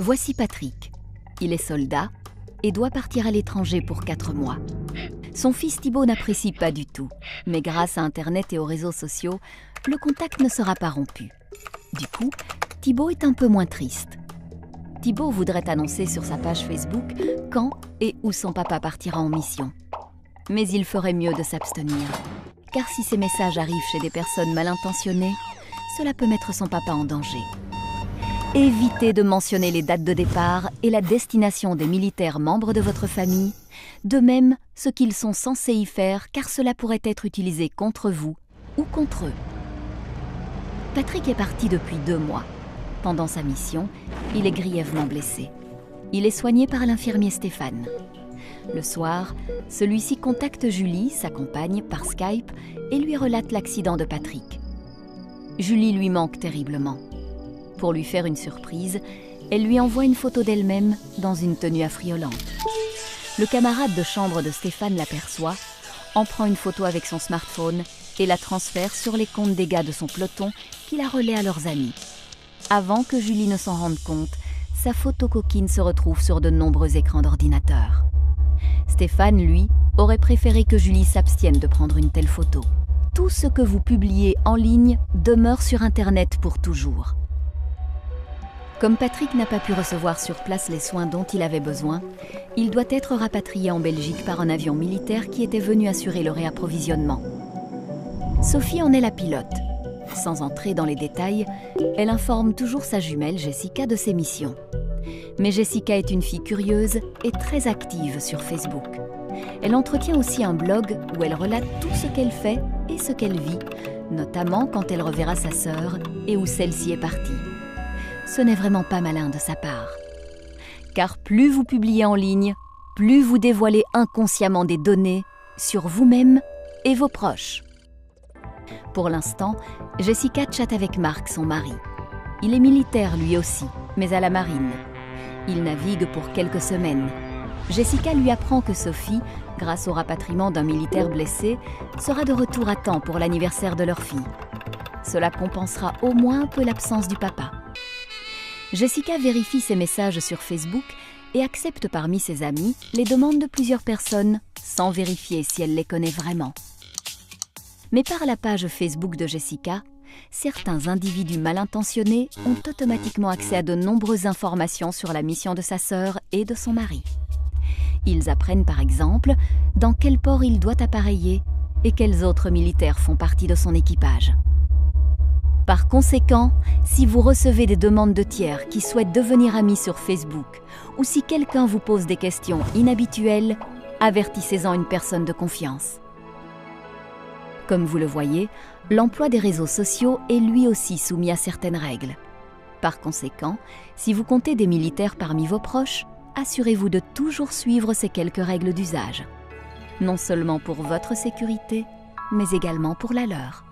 Voici Patrick. Il est soldat et doit partir à l'étranger pour 4 mois. Son fils Thibaut n'apprécie pas du tout, mais grâce à Internet et aux réseaux sociaux, le contact ne sera pas rompu. Du coup, Thibaut est un peu moins triste. Thibaut voudrait annoncer sur sa page Facebook quand et où son papa partira en mission. Mais il ferait mieux de s'abstenir, car si ces messages arrivent chez des personnes mal intentionnées, cela peut mettre son papa en danger. Évitez de mentionner les dates de départ et la destination des militaires membres de votre famille, de même ce qu'ils sont censés y faire, car cela pourrait être utilisé contre vous ou contre eux. Patrick est parti depuis 2 mois. Pendant sa mission, il est grièvement blessé. Il est soigné par l'infirmier Stéphane. Le soir, celui-ci contacte Julie, sa compagne, par Skype et lui relate l'accident de Patrick. Julie lui manque terriblement. Pour lui faire une surprise, elle lui envoie une photo d'elle-même dans une tenue affriolante. Le camarade de chambre de Stéphane l'aperçoit, en prend une photo avec son smartphone et la transfère sur les comptes des gars de son peloton qui la relaient à leurs amis. Avant que Julie ne s'en rende compte, sa photo coquine se retrouve sur de nombreux écrans d'ordinateur. Stéphane, lui, aurait préféré que Julie s'abstienne de prendre une telle photo. Tout ce que vous publiez en ligne demeure sur Internet pour toujours. Comme Patrick n'a pas pu recevoir sur place les soins dont il avait besoin, il doit être rapatrié en Belgique par un avion militaire qui était venu assurer le réapprovisionnement. Sophie en est la pilote. Sans entrer dans les détails, elle informe toujours sa jumelle Jessica de ses missions. Mais Jessica est une fille curieuse et très active sur Facebook. Elle entretient aussi un blog où elle relate tout ce qu'elle fait et ce qu'elle vit, notamment quand elle reverra sa sœur et où celle-ci est partie. Ce n'est vraiment pas malin de sa part. Car plus vous publiez en ligne, plus vous dévoilez inconsciemment des données sur vous-même et vos proches. Pour l'instant, Jessica chatte avec Marc, son mari. Il est militaire lui aussi, mais à la marine. Il navigue pour quelques semaines. Jessica lui apprend que Sophie, grâce au rapatriement d'un militaire blessé, sera de retour à temps pour l'anniversaire de leur fille. Cela compensera au moins un peu l'absence du papa. Jessica vérifie ses messages sur Facebook et accepte parmi ses amis les demandes de plusieurs personnes sans vérifier si elle les connaît vraiment. Mais par la page Facebook de Jessica, certains individus mal intentionnés ont automatiquement accès à de nombreuses informations sur la mission de sa sœur et de son mari. Ils apprennent par exemple dans quel port il doit appareiller et quels autres militaires font partie de son équipage. Par conséquent, si vous recevez des demandes de tiers qui souhaitent devenir amis sur Facebook ou si quelqu'un vous pose des questions inhabituelles, avertissez-en une personne de confiance. Comme vous le voyez, l'emploi des réseaux sociaux est lui aussi soumis à certaines règles. Par conséquent, si vous comptez des militaires parmi vos proches, assurez-vous de toujours suivre ces quelques règles d'usage. Non seulement pour votre sécurité, mais également pour la leur.